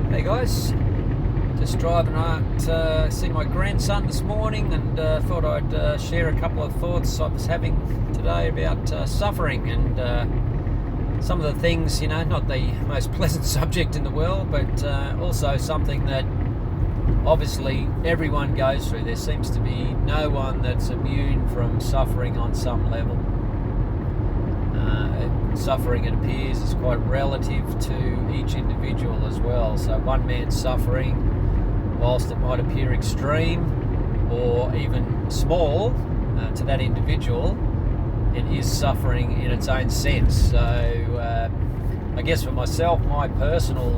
Hey guys, just driving out to see my grandson this morning, and thought I'd share a couple of thoughts I was having today about suffering and some of the things, not the most pleasant subject in the world, but also something that obviously everyone goes through. There seems to be no one that's immune from suffering on some level. Suffering, it appears, is quite relative to each individual as well. So one man's suffering, whilst it might appear extreme or even small to that individual, it is suffering in its own sense. So I guess for myself, my personal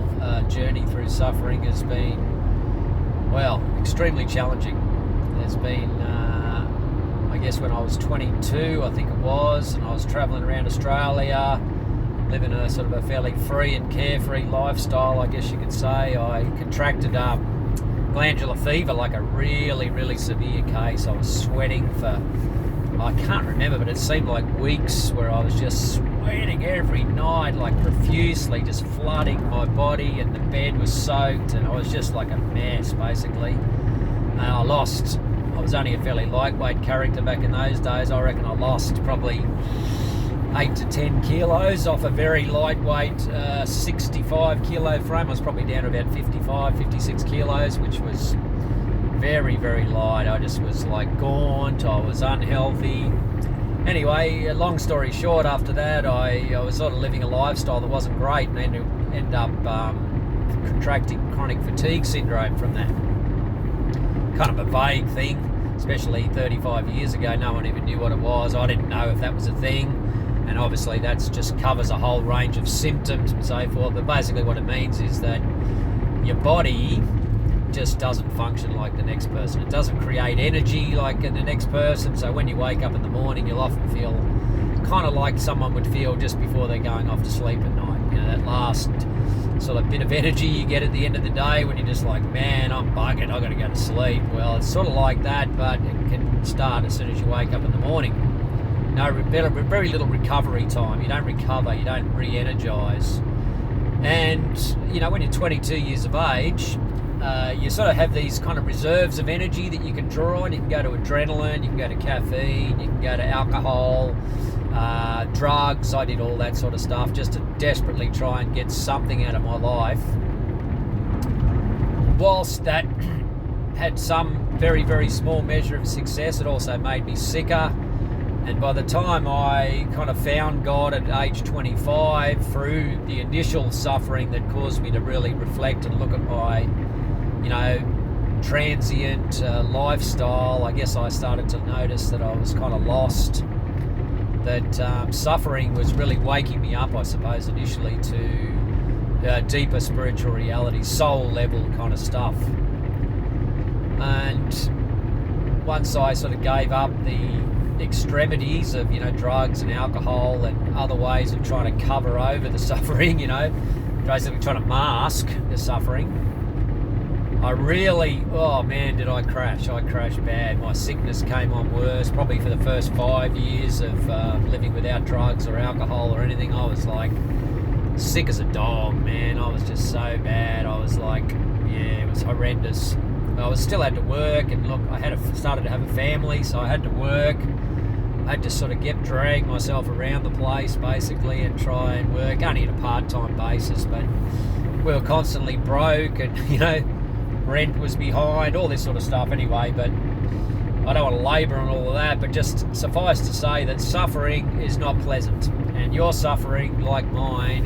journey through suffering has been, well, extremely challenging. There's been I guess when I was 22, I think it was, and I was travelling around Australia, living a sort of a fairly free and carefree lifestyle, I guess you could say. I contracted glandular fever, like a really, really severe case. I was sweating for, I can't remember, but it seemed like weeks, where I was just sweating every night, like profusely, just flooding my body, and the bed was soaked, and I was just like a mess, basically. I was only a fairly lightweight character back in those days. I reckon I lost probably 8 to 10 kilos off a very lightweight 65 kilo frame. I was probably down to about 55, 56 kilos, which was very, very light. I just was like gaunt. I was unhealthy. Anyway, long story short, after that, I was sort of living a lifestyle that wasn't great, and ended up contracting chronic fatigue syndrome from that. Kind of a vague thing, especially 35 years ago. No one even knew what it was. I didn't know if that was a thing, and obviously that just covers a whole range of symptoms and so forth. But basically what it means is that your body just doesn't function like the next person. It doesn't create energy like the next person. So when you wake up in the morning, you'll often feel kind of like someone would feel just before they're going off to sleep at night. That last sort of bit of energy you get at the end of the day, when you're just like, man, I'm buggered, I've got to go to sleep. Well, it's sort of like that, but it can start as soon as you wake up in the morning. Very little recovery time. You don't recover, you don't re-energise. And, when you're 22 years of age, you sort of have these kind of reserves of energy that you can draw on. You can go to adrenaline, you can go to caffeine, you can go to alcohol, drugs. I did all that sort of stuff just to desperately try and get something out of my life. Whilst that had some very, very small measure of success, it also made me sicker. And by the time I kind of found God at age 25, through the initial suffering that caused me to really reflect and look at my, transient lifestyle, I guess I started to notice that I was kind of lost. That suffering was really waking me up, I suppose, initially to deeper spiritual reality, soul level kind of stuff. And once I sort of gave up the extremities of, drugs and alcohol and other ways of trying to cover over the suffering, basically trying to mask the suffering, I really, oh man, did I crash. I crashed bad. My sickness came on worse. Probably for the first 5 years of living without drugs or alcohol or anything, I was like sick as a dog, man. I was just so bad. I was like, it was horrendous. I still had to work, and look, I started to have a family, so I had to work. I had to sort of drag myself around the place, basically, and try and work, only on a part-time basis, but we were constantly broke, and, rent was behind, all this sort of stuff anyway. But I don't want to labour on all of that, but just suffice to say that suffering is not pleasant, and your suffering, like mine,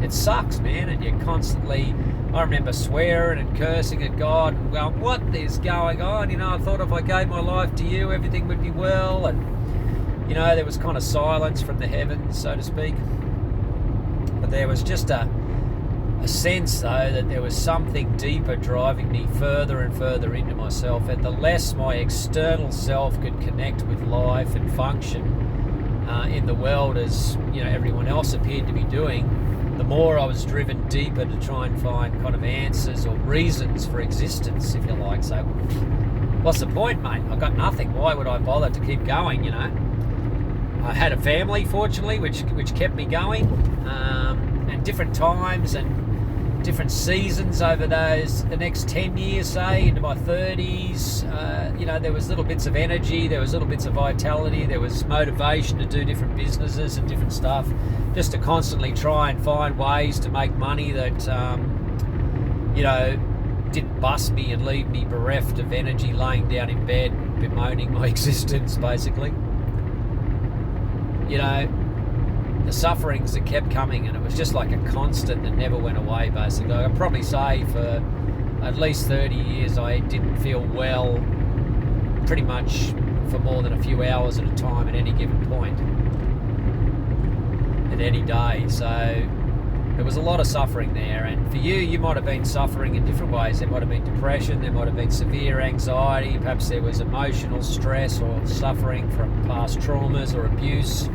it sucks, man. And you're constantly, I remember swearing and cursing at God and going, what is going on? I thought if I gave my life to you, everything would be well. And there was kind of silence from the heavens, so to speak. But there was just a sense, though, that there was something deeper driving me further and further into myself. And the less my external self could connect with life and function in the world as everyone else appeared to be doing, the more I was driven deeper to try and find kind of answers or reasons for existence, if you like. So what's the point, mate? I've got nothing. Why would I bother to keep going, I had a family, fortunately, which kept me going, and different times, and different seasons over the next 10 years, say, into my 30s. There was little bits of energy, there was little bits of vitality, there was motivation to do different businesses and different stuff, just to constantly try and find ways to make money that, didn't bust me and leave me bereft of energy, laying down in bed, bemoaning my existence, basically. The sufferings that kept coming, and it was just like a constant that never went away, basically. I'd probably say for at least 30 years I didn't feel well pretty much for more than a few hours at a time at any given point, at any day. So there was a lot of suffering there, and for you might have been suffering in different ways. There might have been depression, there might have been severe anxiety, perhaps there was emotional stress or suffering from past traumas or abuse.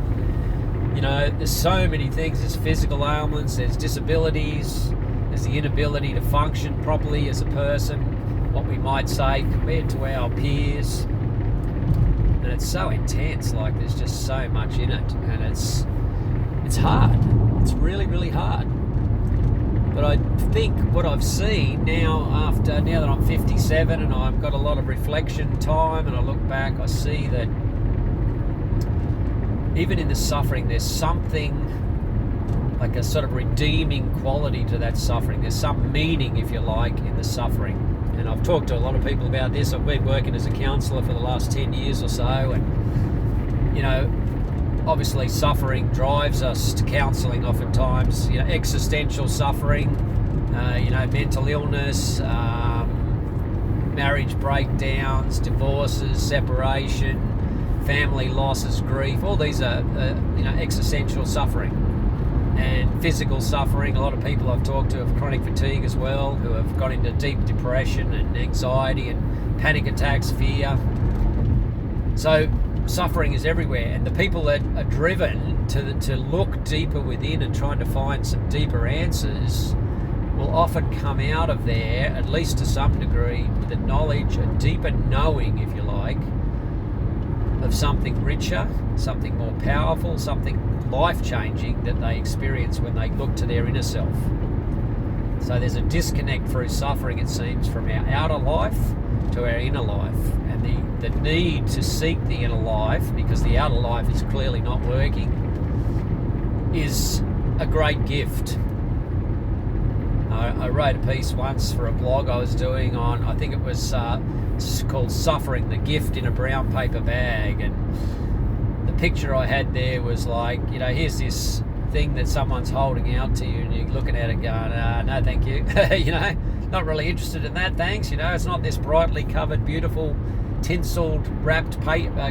There's so many things. There's physical ailments, there's disabilities, there's the inability to function properly as a person, what we might say, compared to our peers. And it's so intense, like there's just so much in it, and it's hard. It's really, really hard. But I think what I've seen now that I'm 57 and I've got a lot of reflection time, and I look back, I see that even in the suffering, there's something like a sort of redeeming quality to that suffering. There's some meaning, if you like, in the suffering. And I've talked to a lot of people about this. I've been working as a counsellor for the last 10 years or so, and obviously suffering drives us to counselling oftentimes. Existential suffering, mental illness, marriage breakdowns, divorces, separation, family losses, grief. All these are existential suffering. And physical suffering. A lot of people I've talked to have chronic fatigue as well, who have got into deep depression and anxiety and panic attacks, fear. So suffering is everywhere, and the people that are driven to look deeper within and trying to find some deeper answers will often come out of there, at least to some degree, with a knowledge, a deeper knowing, if you like, of something richer, something more powerful, something life-changing that they experience when they look to their inner self. So there's a disconnect through suffering, it seems, from our outer life to our inner life, and the need to seek the inner life, because the outer life is clearly not working, is a great gift. I wrote a piece once for a blog I was doing on, I think it was called Suffering, the Gift in a Brown Paper Bag, and the picture I had there was like, here's this thing that someone's holding out to you, and you're looking at it going, no thank you, not really interested in that, thanks. It's not this brightly covered, beautiful, tinseled, wrapped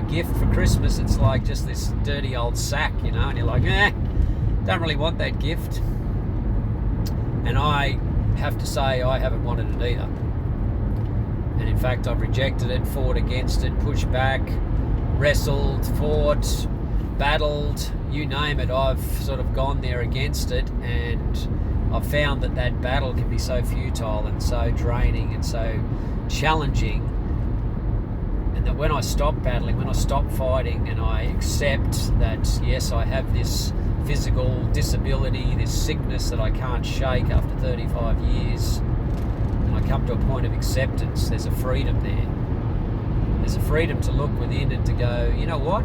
gift for Christmas. It's like just this dirty old sack, and you're like, don't really want that gift. And I have to say, I haven't wanted it either. And in fact, I've rejected it, fought against it, pushed back, wrestled, fought, battled, you name it. I've sort of gone there against it, and I've found that battle can be so futile and so draining and so challenging, and that when I stop battling, when I stop fighting, and I accept that, yes, I have this physical disability, this sickness that I can't shake after 35 years, and I come to a point of acceptance, there's a freedom there. There's a freedom to look within and to go, you know what?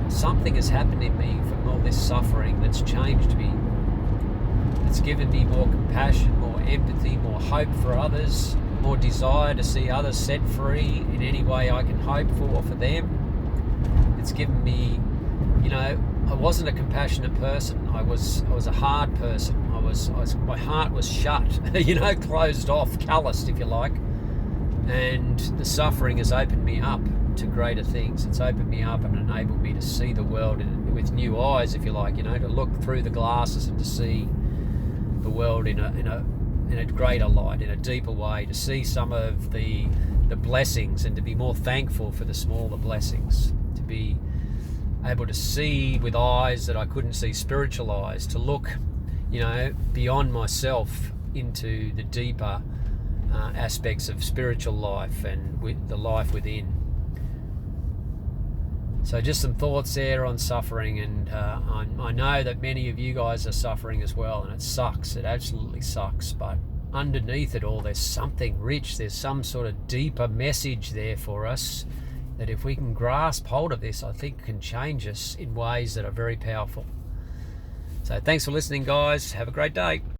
Something has happened in me from all this suffering that's changed me. It's given me more compassion, more empathy, more hope for others, more desire to see others set free in any way I can hope for them. It's given me, I wasn't a compassionate person. I was a hard person. My heart was shut, closed off, calloused, if you like. And the suffering has opened me up to greater things. It's opened me up and enabled me to see the world with new eyes, if you like, to look through the glasses and to see the world in a greater light, in a deeper way, to see some of the blessings and to be more thankful for the smaller blessings, to be able to see with eyes that I couldn't see, spiritual eyes, to look, beyond myself into the deeper aspects of spiritual life and with the life within. So just some thoughts there on suffering, and I know that many of you guys are suffering as well, and it sucks. It absolutely sucks, but underneath it all, there's something rich. There's some sort of deeper message there for us that if we can grasp hold of this, I think can change us in ways that are very powerful. So thanks for listening, guys. Have a great day.